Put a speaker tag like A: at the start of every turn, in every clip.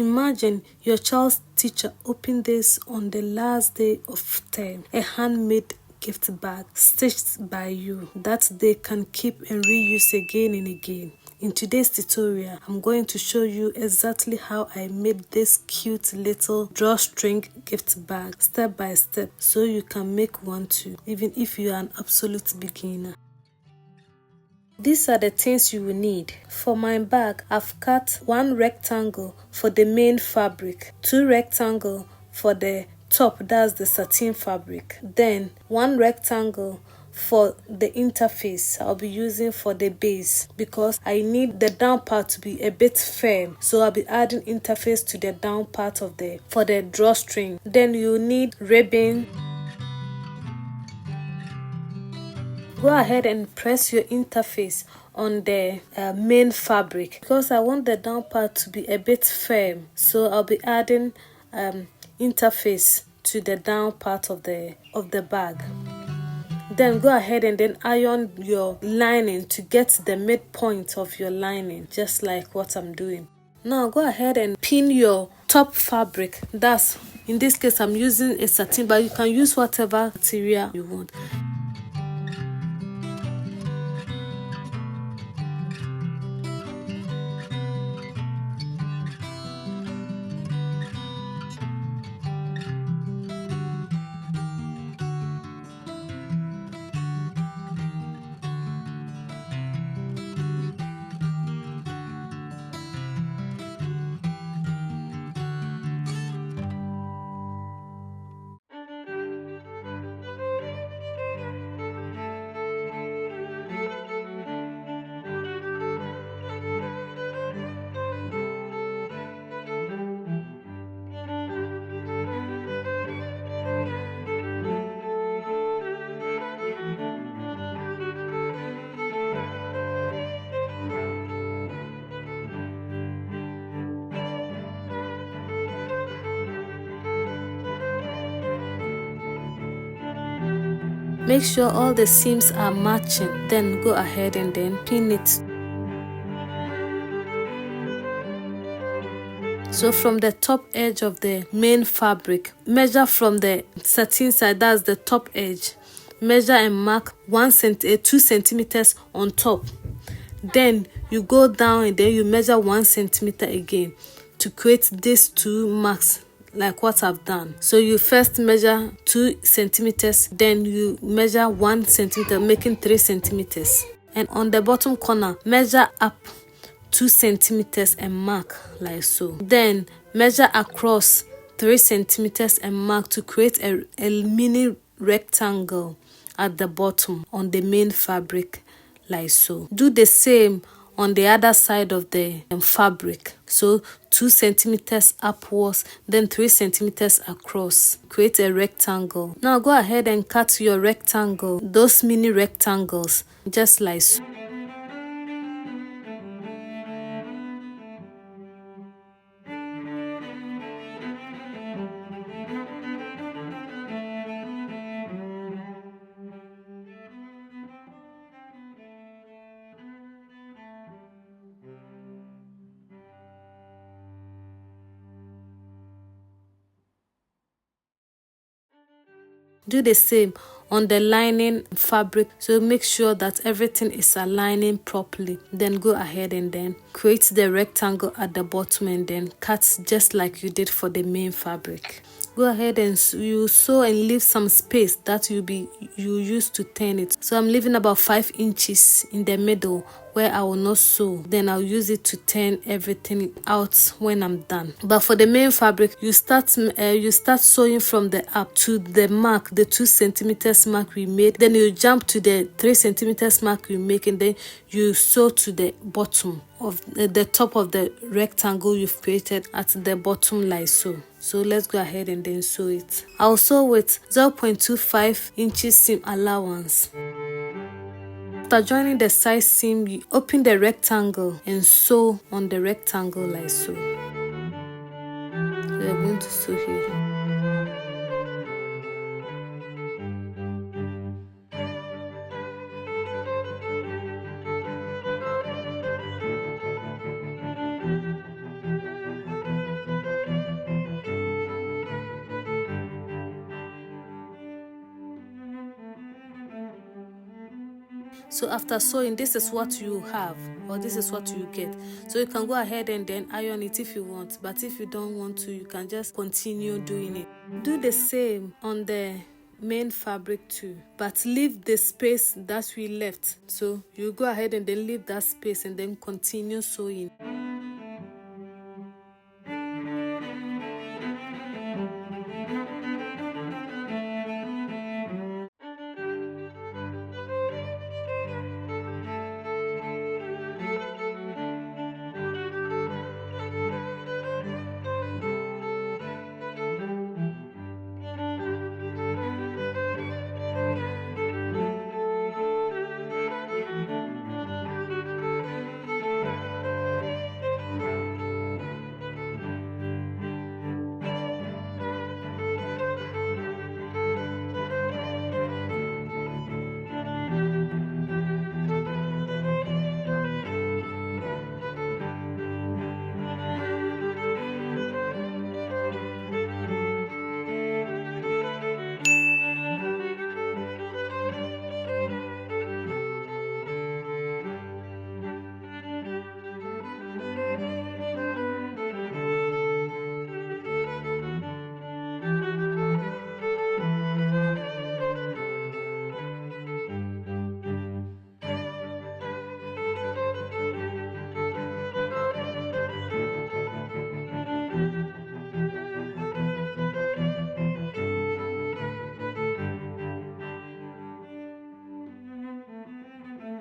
A: Imagine your child's teacher open this on the last day of term, a handmade gift bag stitched by you that they can keep and reuse again and again. In today's tutorial, I'm going to show you exactly how I made this cute little drawstring gift bag step by step so you can make one too, even if you are an absolute beginner. These are the things you will need. For my bag, I've cut 1 rectangle for the main fabric, 2 rectangles for the top, that's the satin fabric, then 1 rectangle for the interface I'll be using for the base because I need the down part to be a bit firm, so I'll be adding interface to the down part for the drawstring. Then you need ribbon. Go ahead and press your interface on the main fabric because I want the down part to be a bit firm, so I'll be adding interface to the down part of the bag. Then go ahead and then iron your lining to get the midpoint of your lining, just like what I'm doing. Now go ahead and pin your top fabric. That's, in this case, I'm using a satin, but you can use whatever material you want. Make sure all the seams are matching, then go ahead and then pin it. So from the top edge of the main fabric, measure from the satin side, that's the top edge, measure and mark 2 centimeters on top. Then you go down and then you measure 1 centimeter again to create these 2 marks, like what I've done. So you first measure 2 centimeters, then you measure 1 centimeter, making 3 centimeters. And on the bottom corner, measure up 2 centimeters and mark like so. Then measure across 3 centimeters and mark to create a mini rectangle at the bottom on the main fabric like so. Do the same on the other side of the fabric. So 2 centimeters upwards, then 3 centimeters across. Create a rectangle. Now go ahead and cut your rectangle, those mini rectangles, just like so. Do the same on the lining fabric, so make sure that everything is aligning properly. Then go ahead and then create the rectangle at the bottom and then cut just like you did for the main fabric. Go ahead and you sew and leave some space that you use to turn it. So I'm leaving about 5 inches in the middle where I will not sew. Then I'll use it to turn everything out when I'm done. But for the main fabric, you start sewing from the up to the mark, the 2 centimeters mark we made. Then you jump to the 3 centimeters mark we make, and then you sew to the bottom of the top of the rectangle you've created at the bottom like so. So let's go ahead and then sew it. I'll sew with 0.25 inches seam allowance. After joining the side seam, you open the rectangle and sew on the rectangle like so. We are going to sew here. So after sewing, this is what you have, or this is what you get. So you can go ahead and then iron it if you want, but if you don't want to, you can just continue doing it. Do the same on the main fabric too, but leave the space that we left. So you go ahead and then leave that space and then continue sewing.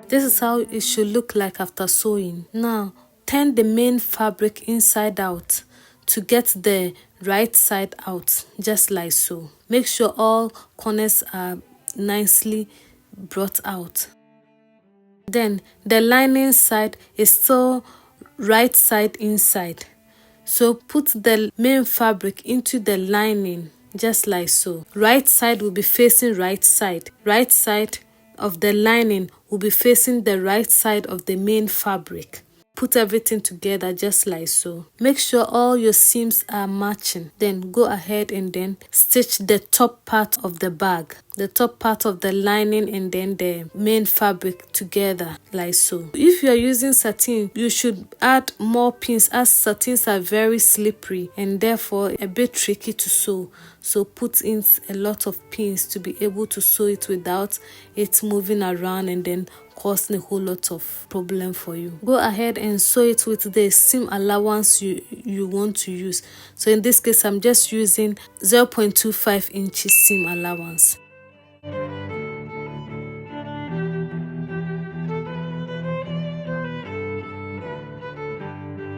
A: This is how it should look like after sewing. Now, turn the main fabric inside out to get the right side out, just like so. Make sure all corners are nicely brought out. Then the lining side is still right side inside. So put the main fabric into the lining, just like so. Right side will be facing right side. Right side of the lining will be facing the right side of the main fabric. Put everything together just like so. Make sure all your seams are matching. Then go ahead and then stitch the top part of the bag, the top part of the lining and then the main fabric together like so. If you are using satin, you should add more pins as satins are very slippery and therefore a bit tricky to sew. So put in a lot of pins to be able to sew it without it moving around and then causing a whole lot of problem for you. Go ahead and sew it with the seam allowance you want to use. So in this case, I'm just using 0.25 inches seam allowance.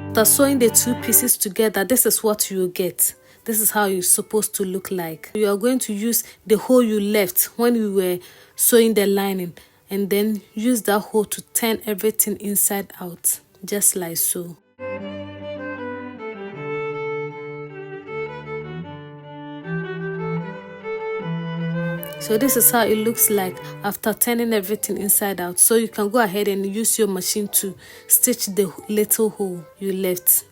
A: After sewing the two pieces together, this is what you get. This is how it's supposed to look like. You are going to use the hole you left when you were sewing the lining and then use that hole to turn everything inside out, just like so. So this is how it looks like after turning everything inside out. So you can go ahead and use your machine to stitch the little hole you left.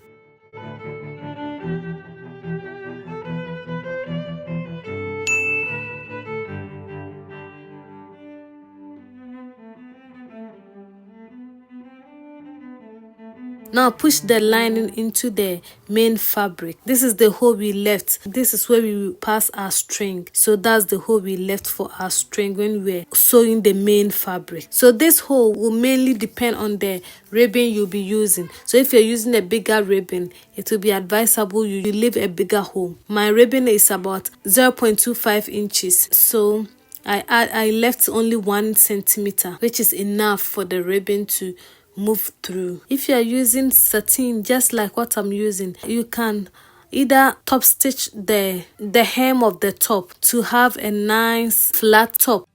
A: Now push the lining into the main fabric. This is the hole we left. This is where we will pass our string. So that's the hole we left for our string when we were sewing the main fabric. So this hole will mainly depend on the ribbon you'll be using. So if you're using a bigger ribbon, it will be advisable you leave a bigger hole. My ribbon is about 0.25 inches. So I left only 1 centimeter, which is enough for the ribbon to move through. If you are using satin just like what I'm using, you can either top stitch the hem of the top to have a nice flat top.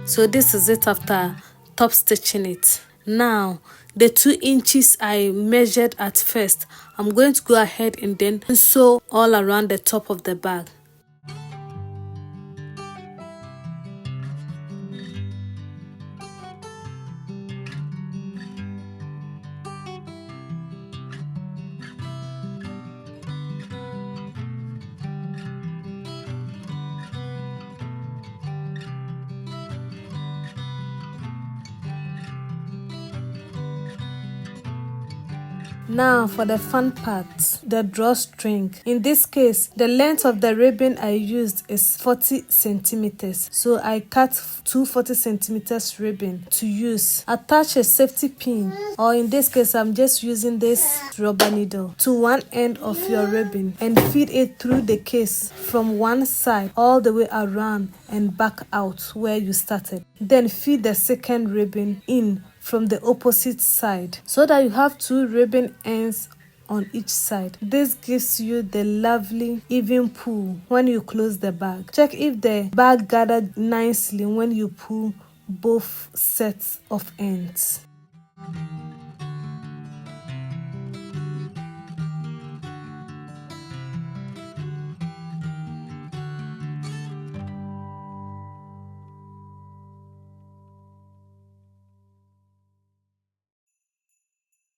A: So this is it after top stitching it. Now the 2 inches I measured at first, I'm going to go ahead and then sew all around the top of the bag. Now for the fun part, the drawstring. In this case, the length of the ribbon I used is 40 centimeters. So I cut two 40 centimeters ribbon to use. Attach a safety pin, or in this case, I'm just using this rubber needle, to one end of your ribbon and feed it through the case from one side all the way around and back out where you started. Then feed the second ribbon in from the opposite side so that you have two ribbon ends on each side. This gives you the lovely even pull when you close the bag. Check if the bag gathered nicely when you pull both sets of ends.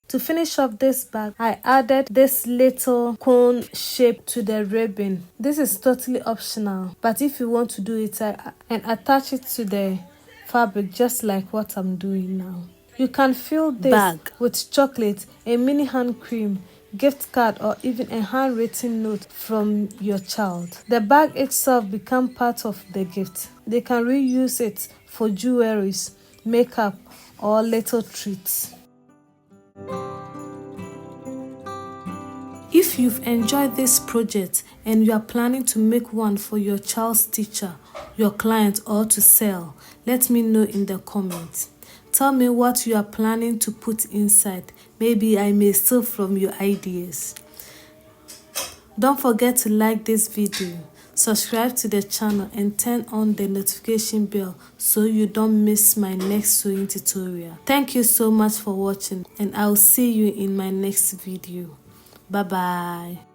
A: To finish off this bag, I added this little cone shape to the ribbon. This is totally optional, but if you want to do it, and attach it to the fabric just like what I'm doing now. You can fill this bag with chocolate, a mini hand cream, gift card, or even a handwritten note from your child. The bag itself becomes part of the gift. They can reuse it for jewelries, makeup, or little treats. If you've enjoyed this project and you are planning to make one for your child's teacher, your client, or to sell, let me know in the comments. Tell me what you are planning to put inside. Maybe I may steal from your ideas. Don't forget to like this video, subscribe to the channel, and turn on the notification bell so you don't miss my next sewing tutorial. Thank you so much for watching, and I'll see you in my next video. Bye bye.